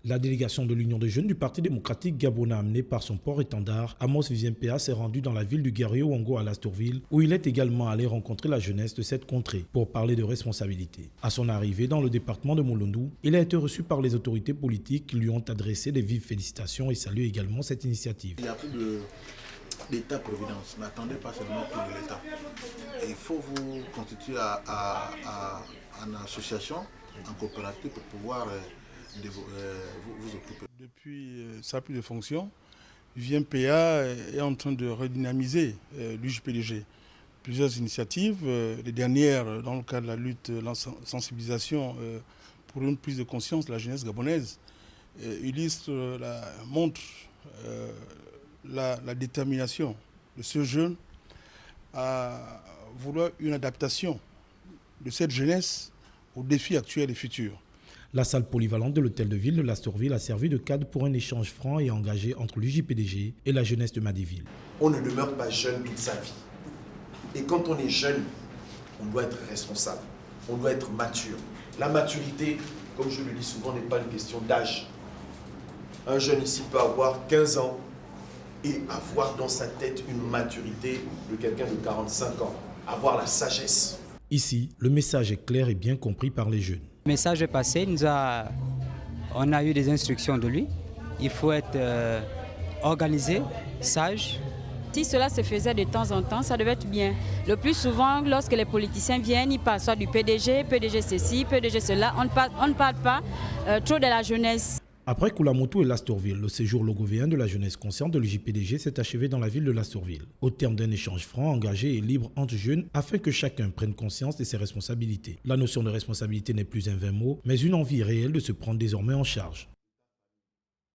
La délégation de l'Union des jeunes du Parti démocratique gabonais amenée par son port-étendard, Amos Vivien-Péa, s'est rendu dans la ville du Guerrier-Wango à Lastourville, où il est également allé rencontrer la jeunesse de cette contrée pour parler de responsabilité. À son arrivée dans le département de Molondou, il a été reçu par les autorités politiques qui lui ont adressé des vives félicitations et salué également cette initiative. Il y a plus d'État-providence. N'attendez pas seulement tout de l'État. Il faut vous constituer en association, en coopérative pour pouvoir vous occuper. Depuis sa prise de fonction, Vivien-Péa est en train de redynamiser l'UJPDG. Plusieurs initiatives, les dernières dans le cadre de la lutte, la sensibilisation pour une prise de conscience de la jeunesse gabonaise, montre la détermination de ce jeune à vouloir une adaptation de cette jeunesse aux défis actuels et futurs. La salle polyvalente de l'hôtel de ville de Lastourville a servi de cadre pour un échange franc et engagé entre l'UJPDG et la jeunesse de Madéville. On ne demeure pas jeune toute sa vie. Et quand on est jeune, on doit être responsable, on doit être mature. La maturité, comme je le dis souvent, n'est pas une question d'âge. Un jeune ici peut avoir 15 ans et avoir dans sa tête une maturité de quelqu'un de 45 ans, avoir la sagesse. Ici, le message est clair et bien compris par les jeunes. Le message est passé, on a eu des instructions de lui. Il faut être organisé, sage. Si cela se faisait de temps en temps, ça devait être bien. Le plus souvent, lorsque les politiciens viennent, ils parlent soit du PDG ceci, PDG cela. On ne parle pas trop de la jeunesse. Après Koulamoutou et Lastourville, le séjour logovéen de la jeunesse consciente de l'UJPDG s'est achevé dans la ville de Lastourville, au terme d'un échange franc, engagé et libre entre jeunes afin que chacun prenne conscience de ses responsabilités. La notion de responsabilité n'est plus un vain mot, mais une envie réelle de se prendre désormais en charge.